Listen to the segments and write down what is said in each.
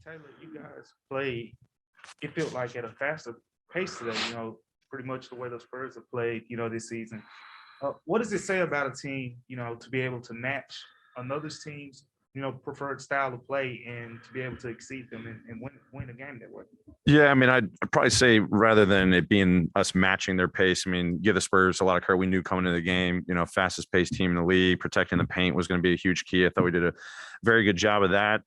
Taylor, you guys played, it felt like at a faster pace today, pretty much the way the Spurs have played, this season. What does it say about a team, to be able to match another team's, preferred style of play and to be able to exceed them and win a game that way? Yeah, I mean, I'd probably say rather than it being us matching their pace, I mean, give the Spurs a lot of credit. We knew coming into the game, fastest paced team in the league, protecting the paint was going to be a huge key. I thought we did a very good job of that.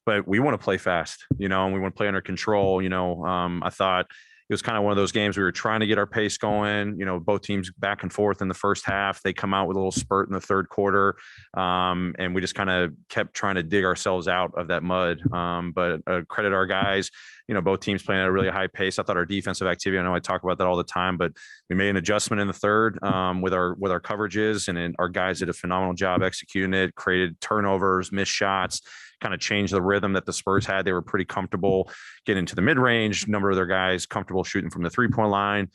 But we want to play fast, and we want to play under control. I thought it was kind of one of those games we were trying to get our pace going, both teams back and forth in the first half. They come out with a little spurt in the third quarter. And we just kind of kept trying to dig ourselves out of that mud. But credit our guys, both teams playing at a really high pace. I thought our defensive activity, I know I talk about that all the time, but we made an adjustment in the third with our coverages, and then our guys did a phenomenal job executing it, created turnovers, missed shots, kind of changed the rhythm that the Spurs had. They were pretty comfortable getting to the mid-range. Number of their guys comfortable shooting from the three-point line.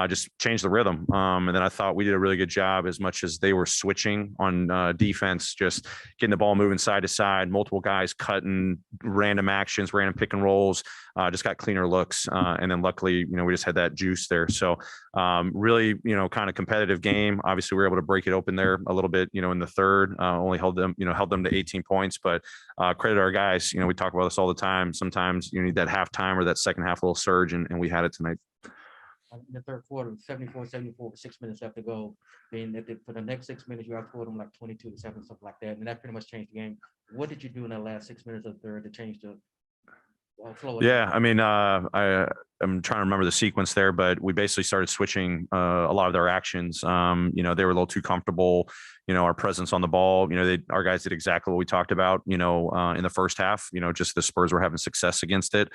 Just changed the rhythm. And then I thought we did a really good job, as much as they were switching on defense, just getting the ball moving side to side, multiple guys cutting, random actions, random pick and rolls, just got cleaner looks. And then luckily, we just had that juice there. So really, kind of competitive game. Obviously, we were able to break it open there a little bit, in the third, only held them to 18 points, but credit our guys. We talk about this all the time. Sometimes you need that halftime or that second half little surge, and we had it tonight. In the third quarter, 74-74 with 6 minutes left to go. Then for the next 6 minutes, you outscored them like 22-7, something like that. And that pretty much changed the game. What did you do in that last 6 minutes of the third to change the flow? Yeah, I mean, I'm trying to remember the sequence there, but we basically started switching a lot of their actions. They were a little too comfortable, our presence on the ball. Our guys did exactly what we talked about, in the first half. Just the Spurs were having success against it.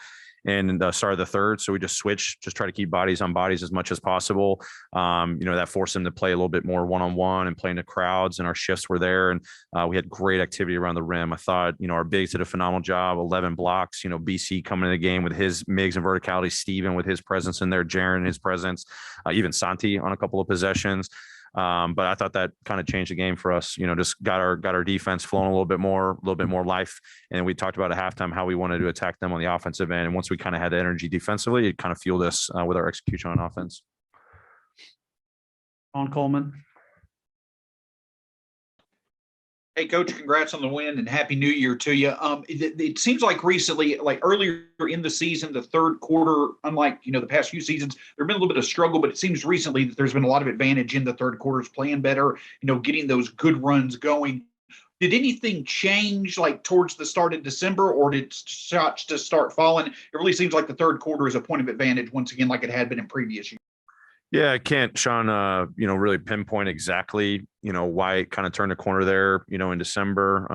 And started the third. So we just switched, just try to keep bodies on bodies as much as possible. That forced them to play a little bit more one-on-one and play in the crowds, and our shifts were there. And we had great activity around the rim. I thought, our bigs did a phenomenal job, 11 blocks, BC coming in the game with his migs and verticality, Steven with his presence in there, Jaren, his presence, even Santi on a couple of possessions. But I thought that kind of changed the game for us. Just got our defense flowing a little bit more life. And we talked about at halftime how we wanted to attack them on the offensive end. And once we kind of had the energy defensively, it kind of fueled us with our execution on offense. On Coleman. Hey, Coach, congrats on the win and Happy New Year to you. It seems like recently, like earlier in the season, the third quarter, unlike, the past few seasons, there's been a little bit of struggle, but it seems recently that there's been a lot of advantage in the third quarters, playing better, getting those good runs going. Did anything change like towards the start of December, or did shots just start falling? It really seems like the third quarter is a point of advantage once again, like it had been in previous years. Yeah, I can't, Sean, really pinpoint exactly, why it kind of turned the corner there, in December,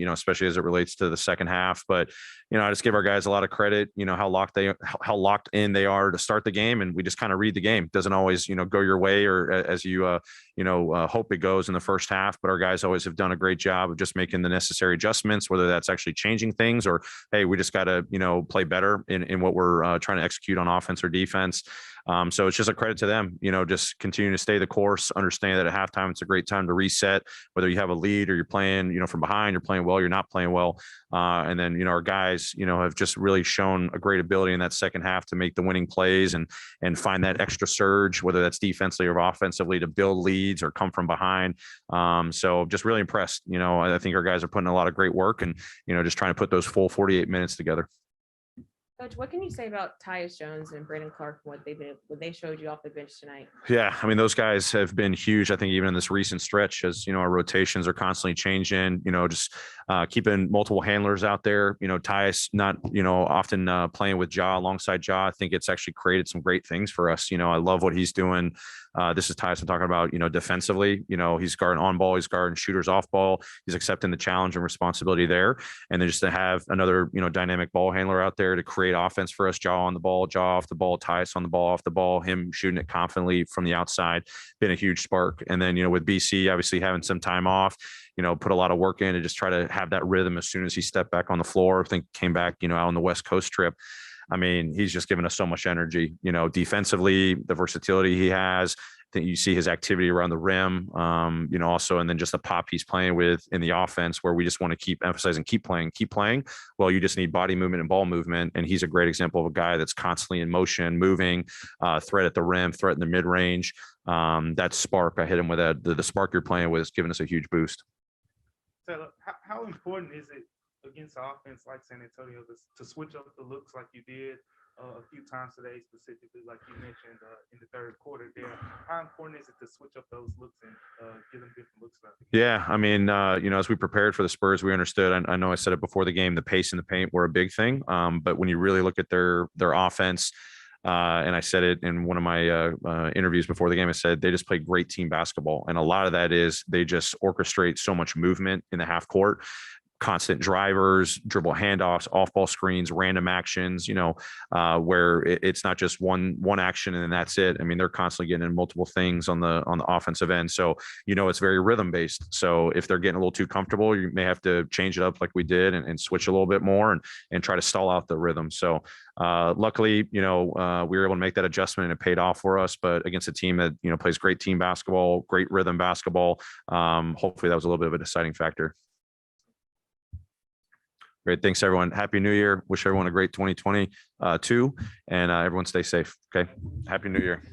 especially as it relates to the second half. But, I just give our guys a lot of credit, how locked in they are to start the game. And we just kind of read the game. It doesn't always, go your way or as you, hope it goes in the first half. But our guys always have done a great job of just making the necessary adjustments, whether that's actually changing things or, hey, we just got to, play better in what we're trying to execute on offense or defense. So it's just a credit to them, just continuing to stay the course, understand that at halftime, it's a great time to reset, whether you have a lead or you're playing, from behind, you're playing well, you're not playing well. And then, our guys, have just really shown a great ability in that second half to make the winning plays and find that extra surge, whether that's defensively or offensively, to build leads or come from behind. So just really impressed. I think our guys are putting a lot of great work and, just trying to put those full 48 minutes together. Coach, what can you say about Tyus Jones and Brandon Clark and what they showed you off the bench tonight? Yeah, I mean, those guys have been huge. I think even in this recent stretch, as our rotations are constantly changing. Just keeping multiple handlers out there. Tyus not often playing with Ja alongside Ja. I think it's actually created some great things for us. I love what he's doing. This is Tyus I'm talking about. Defensively. He's guarding on ball. He's guarding shooters off ball. He's accepting the challenge and responsibility there. And then just to have another dynamic ball handler out there to create offense for us. Ja on the ball, Ja off the ball, Tyus on the ball, off the ball, him shooting it confidently from the outside, been a huge spark. And then, with BC obviously having some time off, put a lot of work in to just try to have that rhythm as soon as he stepped back on the floor. I think came back, out on the West Coast trip. I mean, he's just given us so much energy, defensively, the versatility he has, think you see his activity around the rim, also, and then just the pop he's playing with in the offense, where we just want to keep emphasizing, keep playing. Well, you just need body movement and ball movement. And he's a great example of a guy that's constantly in motion, moving, threat at the rim, threat in the mid range. That spark, I hit him with that. The spark you're playing with is giving us a huge boost. So how important is it against an offense like San Antonio to switch up the looks like you did a few times today, specifically like you mentioned in the third quarter there? How important is it to switch up those looks and give them different looks? Yeah, I mean, as we prepared for the Spurs, we understood. I know I said it before the game. The pace and the paint were a big thing, but when you really look at their offense, and I said it in one of my interviews before the game, I said they just play great team basketball, and a lot of that is they just orchestrate so much movement in the half court. Constant drivers, dribble handoffs, off-ball screens, random actions, where it's not just one action and then that's it. I mean, they're constantly getting in multiple things on the offensive end. So, it's very rhythm based. So if they're getting a little too comfortable, you may have to change it up like we did and switch a little bit more and try to stall out the rhythm. So luckily, we were able to make that adjustment and it paid off for us. But against a team that, plays great team basketball, great rhythm basketball, hopefully that was a little bit of a deciding factor. Great. Thanks, everyone. Happy New Year. Wish everyone a great 2022 and everyone stay safe. Okay. Happy New Year.